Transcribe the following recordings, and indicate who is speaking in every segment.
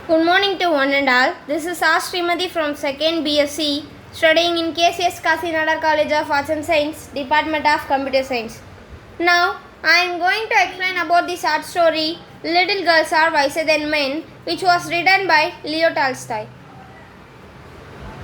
Speaker 1: Good morning to one and all. This is R.Srimathi from 2nd Bsc, studying in K.C.S.Kasi Nadar College of Arts and Science, Department of Computer Science. Now, I am going to explain about the short story Little Girls Are Wiser Than Men, which was written by Leo Tolstoy.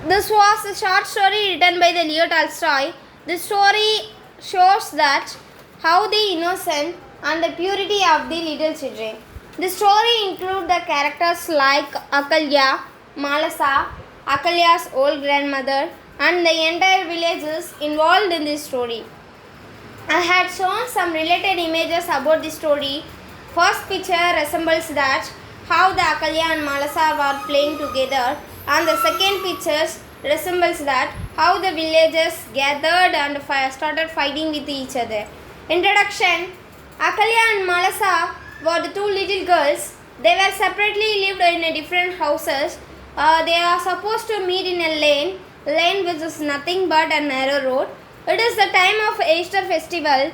Speaker 1: This was a short story written by the Leo Tolstoy. The story shows that how the innocence and the purity of the little children. The story includes the characters like Akalya, Malasa, Akalya's old grandmother, and the entire villages involved in this story. I had shown some related images about the story. First picture resembles that how the Akalya and Malasa were playing together, and the second picture resembles that how the villagers gathered and started fighting with each other. Introduction: Akalya and Malasa were the two little girls. They were separately lived in different houses. They are supposed to meet in a lane which is nothing but a narrow road. It is the time of Easter festival.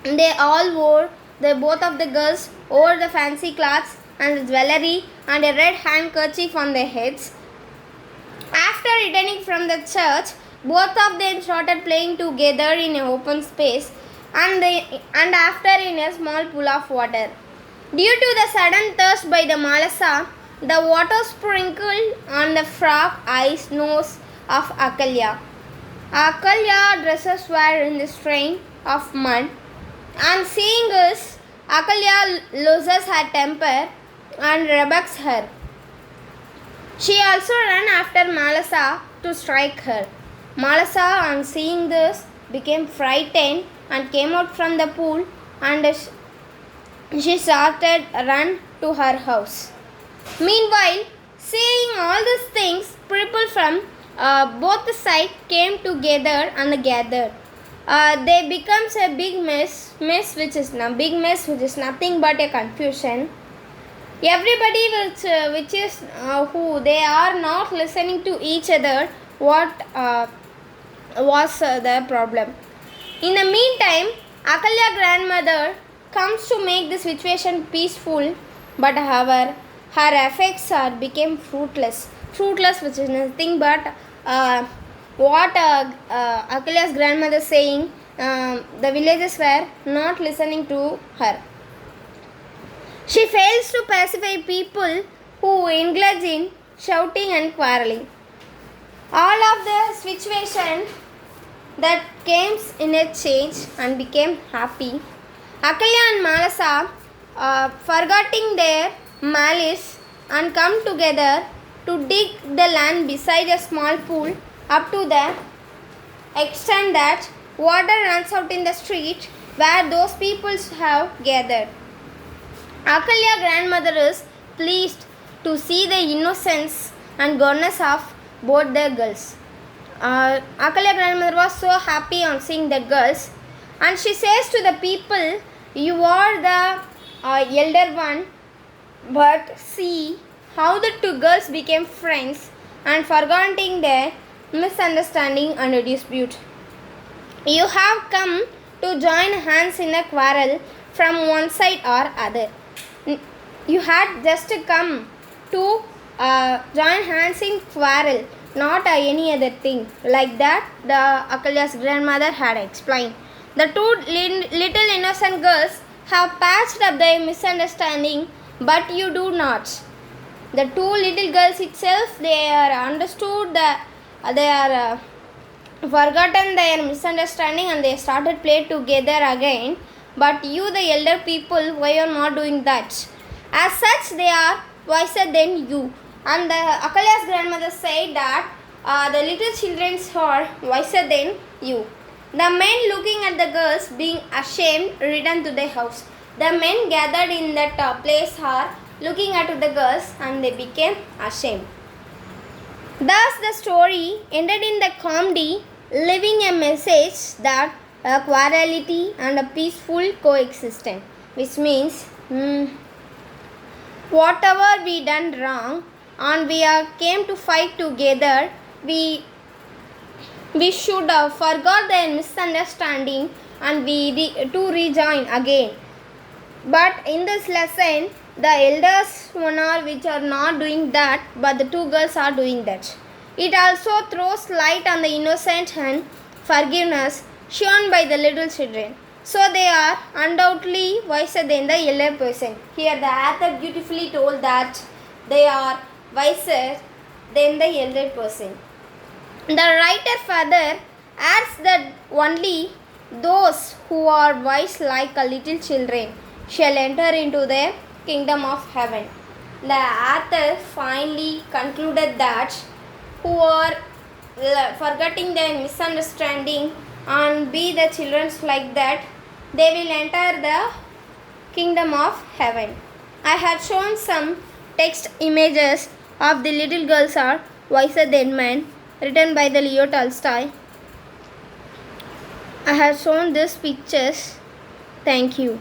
Speaker 1: Both of the girls wore the fancy clothes and the jewelry and a red handkerchief on their heads. After returning from the church, both of them started playing together in an open space and after in a small pool of water. Due to the sudden thirst by the Malasa, the water sprinkled on the frog eyes nose of Akalya. Akalya's dresses were in the stain of mud, and seeing this, Akalya loses her temper and rebukes her. She also ran after Malasa to strike her. Malasa, on seeing this, became frightened and came out from the pool, and she started run to her house. Meanwhile, seeing all these things, people from both sides came together and gathered. They becomes a big mess which is nothing but a confusion. Everybody which is who they are not listening to each other. What was the problem? In the meantime, Akalya grandmother comes to make the situation peaceful, but however her efforts became fruitless. Fruitless, which is nothing but what Akalya's grandmother saying. The villagers were not listening to her. She fails to pacify people who engage in shouting and quarreling. All of the situation that came in a change and became happy. Akalya and Malasa, forgetting their malice, and come together to dig the land beside a small pool up to the extent that water runs out in the street where those people have gathered. Akalya grandmother is pleased to see the innocence and goodness of both the girls. Akalya grandmother was so happy on seeing the girls, and she says to the people, "You are the elder one, but see how the two girls became friends and forgetting their misunderstanding and dispute. You have come to join hands in a quarrel from one side or other. You had just come to join hands in quarrel, not any other thing." Like that, the Akalya's grandmother had explained. The two little innocent girls have patched up their misunderstanding, but you do not. The two little girls itself, they are understood that they are forgotten their misunderstanding and they started play together again. But you, the elder people, why are not doing that? As such, they are wiser than you. And the Akalya's grandmother said that the little children are wiser than you. The men, looking at the girls, being ashamed, returned to their house. The men gathered in that place are looking at the girls, and they became ashamed. Thus, the story ended in the comedy, leaving a message that quarrelity and a peaceful coexistence, which means whatever we done wrong and we came to fight together, we should forget the misunderstanding and to rejoin again. But in this lesson, The elders one are which are not doing that, but the two girls are doing that. It also throws light on the innocence and forgiveness shown by the little children. So they are undoubtedly wiser than the elder person. Here the author beautifully told that they are wiser than the elder person. The writer further adds that only those who are wise like a little children shall enter into the kingdom of heaven. The author finally concluded that who are forgetting their misunderstanding and be the children like that, they will enter the kingdom of heaven. I had shown some text images of the little girls are wiser than men, written by the Leo Tolstoy. I have shown these pictures. Thank you.